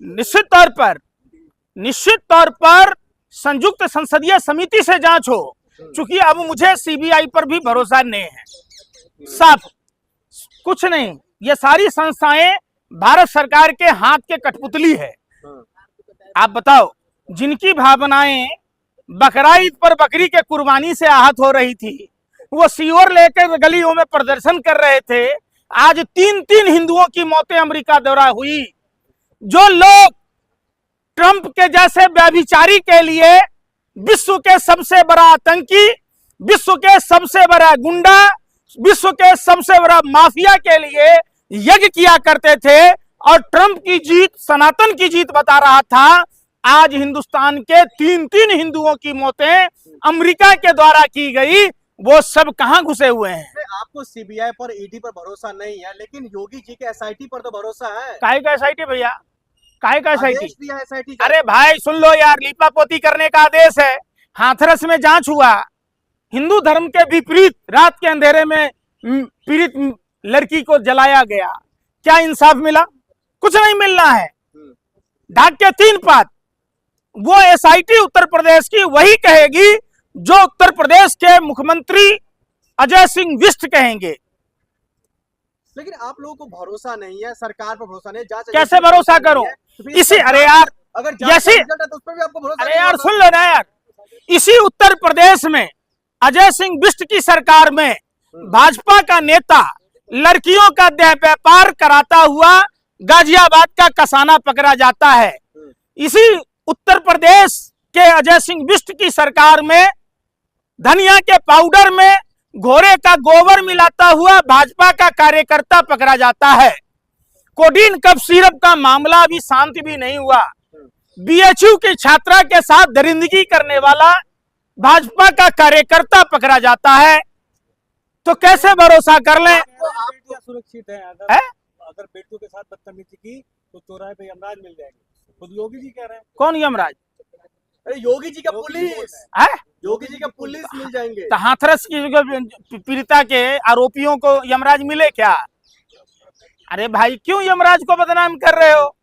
निश्चित तौर पर संयुक्त संसदीय समिति से जांच हो, चूंकि अब मुझे सीबीआई पर भी भरोसा नहीं है। साफ कुछ नहीं, ये सारी संस्थाएं भारत सरकार के हाथ के कठपुतली है। आप बताओ, जिनकी भावनाएं बकरा ईद पर बकरी के कुर्बानी से आहत हो रही थी, वो सीवर लेकर गलियों में प्रदर्शन कर रहे थे। आज 3 हिंदुओं की मौतें अमेरिका दौरा हुई। जो लोग ट्रंप के जैसे व्यभिचारी के लिए विश्व के सबसे बड़ा आतंकी, विश्व के सबसे बड़ा गुंडा, विश्व के सबसे बड़ा माफिया के लिए यज्ञ किया करते थे और ट्रंप की जीत सनातन की जीत बता रहा था, आज हिंदुस्तान के 3 हिंदुओं की मौतें अमेरिका के द्वारा की गई। वो सब कहां घुसे हुए हैं? आपको सीबीआई पर, ईडी पर भरोसा नहीं है, लेकिन योगी जी के एसआईटी पर तो भरोसा है। काहे का एसआईटी भैया? काहे का एसआईटी? एसआईटी? अरे भाई सुन लो यार, लीपापोती करने का आदेश है। हाथरस में जांच हुआ, हिंदू धर्म के विपरीत रात के अंधेरे में पीड़ित लड़की को जलाया गया। क्या इंसाफ मिला? कुछ नहीं मिलना है। ढाक के 3 पात। वो एसआईटी उत्तर प्रदेश की वही कहेगी जो उत्तर प्रदेश के मुख्यमंत्री अजय सिंह बिष्ट कहेंगे। लेकिन आप लोगों को भरोसा नहीं है, सरकार पर भरोसा नहीं है। कैसे भरोसा करूं? इसी अरे यार, अगर जैसे तो उस पर भी आपको भरोसा अरे यार सुन लो ना यार, इसी उत्तर प्रदेश में अजय सिंह बिष्ट की सरकार में भाजपा का नेता लड़कियों का देह व्यापार कराता हुआ गाजियाबाद का कसाना पकड़ा जाता है। इसी उत्तर प्रदेश के अजय सिंह बिष्ट की सरकार में धनिया के पाउडर में घोड़े का गोबर मिलाता हुआ भाजपा का कार्यकर्ता पकड़ा जाता है। कोडीन कफ सिरप का मामला अभी शांत भी नहीं हुआ। बीएचयू की छात्रा के साथ दरिंदगी करने वाला भाजपा का कार्यकर्ता पकड़ा जाता है। तो कैसे भरोसा कर लें? आप सुरक्षित हैं? अगर बेटियों के साथ बदतमीजी की तो चौराहे पे यमराज मिल जाएंगे, खुद योगी जी कह रहे हैं। कौन यमराज? अरे योगी जी का पुलिस है, योगी जी का पुलिस मिल जाएंगे। तो हाथरस की पीड़िता के आरोपियों को यमराज मिले क्या? अरे भाई क्यों यमराज को बदनाम कर रहे हो?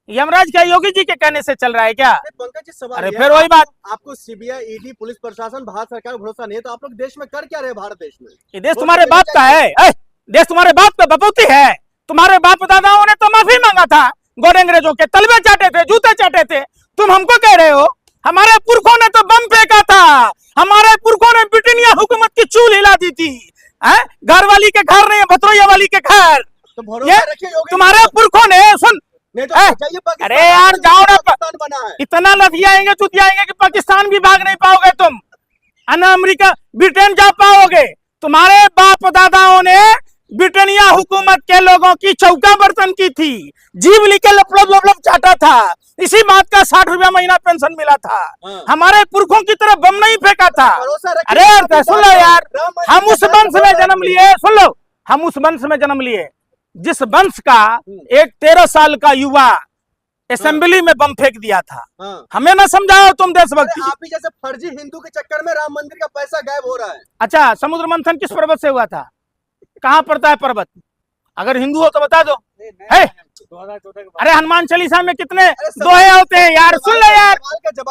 यमराज क्या योगी जी के कहने से चल रहा है क्या? पंकज जी सवाल, अरे फिर वही बात, आपको सीबीआई, ईडी, पुलिस प्रशासन, भारत सरकार को भरोसा नहीं है, तो आप लोग देश में कर क्या रहे? भारत देश में ये देश तुम्हारे बाप का है। देश तुम्हारे बाप का बपौती है। तुम्हारे बाप दादाओं ने तो माफी मांगा था, गोरे अंग्रेजों के तलवे चाटे थे, जूते चाटे थे। तुम हमको कह रहे हो हमारे पुरखों ने तो बम फेंका था, हमारे पुरखों ने ब्रिटेनिया हुकूमत की चूल हिला दी थी। घर वाली के घर नहीं, भतरोया वाली के घर। तो भरोसा तुम्हारे पुरखों ने सुन। तो अरे यार जाओ ना, इतना लथियाएंगे चुतियाएंगे कि पाकिस्तान भी भाग नहीं पाओगे तुम, ना अमेरिका ब्रिटेन जा पाओगे। तुम्हारे बाप दादाओं ने ब्रिटेनिया हुकूमत के लोगों की चौका बर्तन की थी, जीव लिखे लपलप चाटा था। इसी बात का 60 रुपया महीना पेंशन मिला था। हमारे पुरखों की तरफ बम नहीं फेंका था। अरे यार सुन लो यार, हम उस वंश में जन्म लिए, सुन लो, हम उस वंश में जन्म लिए जिस वंश का एक 13 साल का युवा असेंबली में बम फेंक दिया था। हमें ना समझाओ तुम देशभक्ति। आप ही जैसे फर्जी हिंदू के चक्कर में राम मंदिर का पैसा गायब हो रहा है। अच्छा, समुद्र मंथन किस पर्वत से हुआ था? कहाँ पड़ता है पर्वत? अगर हिंदू हो तो बता दो। है? अरे हनुमान चालीसा में कितने दोहे होते हैं यार? सुन लो यार,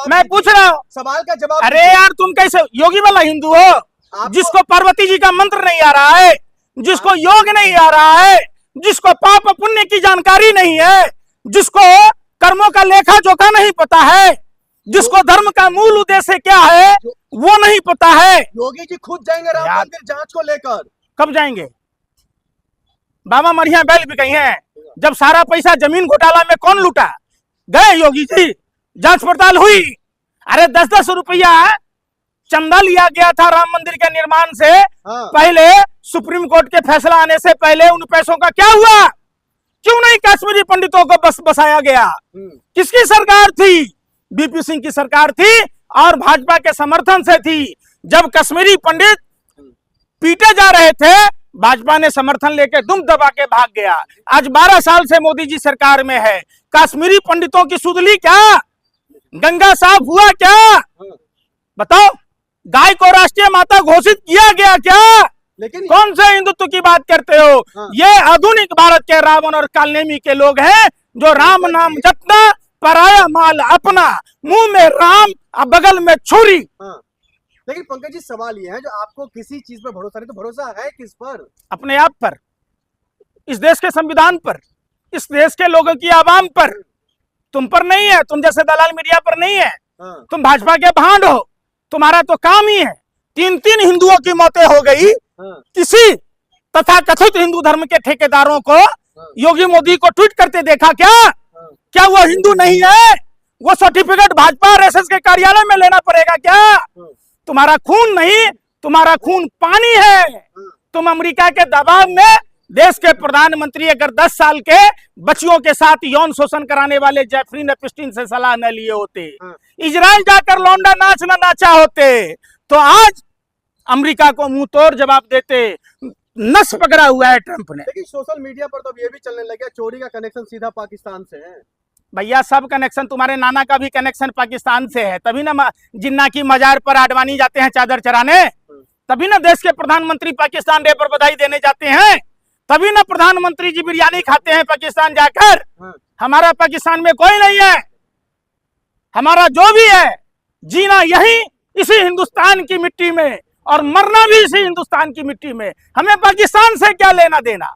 मैं पूछ रहा हूँ सवाल का जवाब। अरे यार तुम कैसे योगी वाला हिंदू हो, जिसको पार्वती जी का मंत्र नहीं आ रहा है, जिसको योग नहीं आ रहा है, जिसको पाप पुण्य की जानकारी नहीं है, जिसको कर्मों का लेखा जोखा नहीं पता है, जिसको धर्म का मूल उद्देश्य क्या है वो नहीं पता है। योगी जी खुद जाएंगे राम मंदिर जांच को लेकर। कब जाएंगे? बाबा मरिया बैल भी कही है, जब सारा पैसा जमीन घोटाला में कौन लूटा? गए योगी जी, जांच पड़ताल हुई। अरे 10-10 रुपया चंदा लिया गया था राम मंदिर के निर्माण से पहले। सुप्रीम कोर्ट के फैसला आने से पहले उन पैसों का क्या हुआ? क्यों नहीं कश्मीरी पंडितों को बसाया गया? किसकी सरकार थी? बीपी सिंह की सरकार थी और भाजपा के समर्थन से थी। जब कश्मीरी पंडित पीटे जा रहे थे, भाजपा ने समर्थन लेके दुम दबा के भाग गया। आज 12 साल से मोदी जी सरकार में है, कश्मीरी पंडितों की सुध ली क्या? गंगा साफ हुआ क्या? बताओ, गाय को राष्ट्रीय माता घोषित किया गया क्या? लेकिन कौन से हिंदुत्व की बात करते हो? ये आधुनिक भारत के रावण और कालनेमी के लोग हैं जो राम नाम जपना, पराया माल अपना, मुंह में राम और बगल में छुरी। हाँ। लेकिन पंकज जी सवाल ये है, जो आपको किसी चीज पर भरोसा नहीं, तो भरोसा है किस पर? अपने आप पर, इस देश के संविधान पर, इस देश के लोगों की आवाम पर। तुम पर नहीं है, तुम जैसे दलाल मीडिया पर नहीं है। हाँ। तुम भाजपा के भांड हो, तुम्हारा तो काम ही है। 3-3 हिंदुओं की मौतें हो गई। हाँ। किसी तथाकथित हिंदू धर्म के ठेकेदारों को योगी मोदी को ट्वीट करते देखा क्या? क्या वो हिंदू नहीं है? वो सर्टिफिकेट भाजपा आरएसएस के कार्यालय में लेना पड़ेगा क्या? तुम्हारा खून नहीं, तुम्हारा खून पानी है। तुम अमेरिका के दबाव में देश के प्रधानमंत्री अगर 10 साल के बच्चियों के साथ यौन शोषण कराने वाले जेफरी एप्स्टीन से सलाह न लिए होते, इजराइल जाकर लौंडा नाच न नाचा होते, तो आज अमेरिका को मुंह तोड़ जवाब देते। नस पकड़ा हुआ है ट्रंप ने। लेकिन सोशल मीडिया पर तो अब ये भी चलने लगा, चोरी का कनेक्शन सीधा पाकिस्तान से है। भैया सब कनेक्शन, तुम्हारे नाना का भी कनेक्शन पाकिस्तान से है। तभी ना जिन्ना की मजार पर आडवाणी जाते हैं चादर चराने, तभी ना देश के प्रधानमंत्री पाकिस्तान डे पर बधाई देने जाते हैं, तभी ना प्रधानमंत्री जी बिरयानी खाते हैं पाकिस्तान जाकर। हमारा पाकिस्तान में कोई नहीं है। हमारा जो भी है, जीना यही इसी हिंदुस्तान की मिट्टी में और मरना भी इसी हिंदुस्तान की मिट्टी में। हमें पाकिस्तान से क्या लेना देना।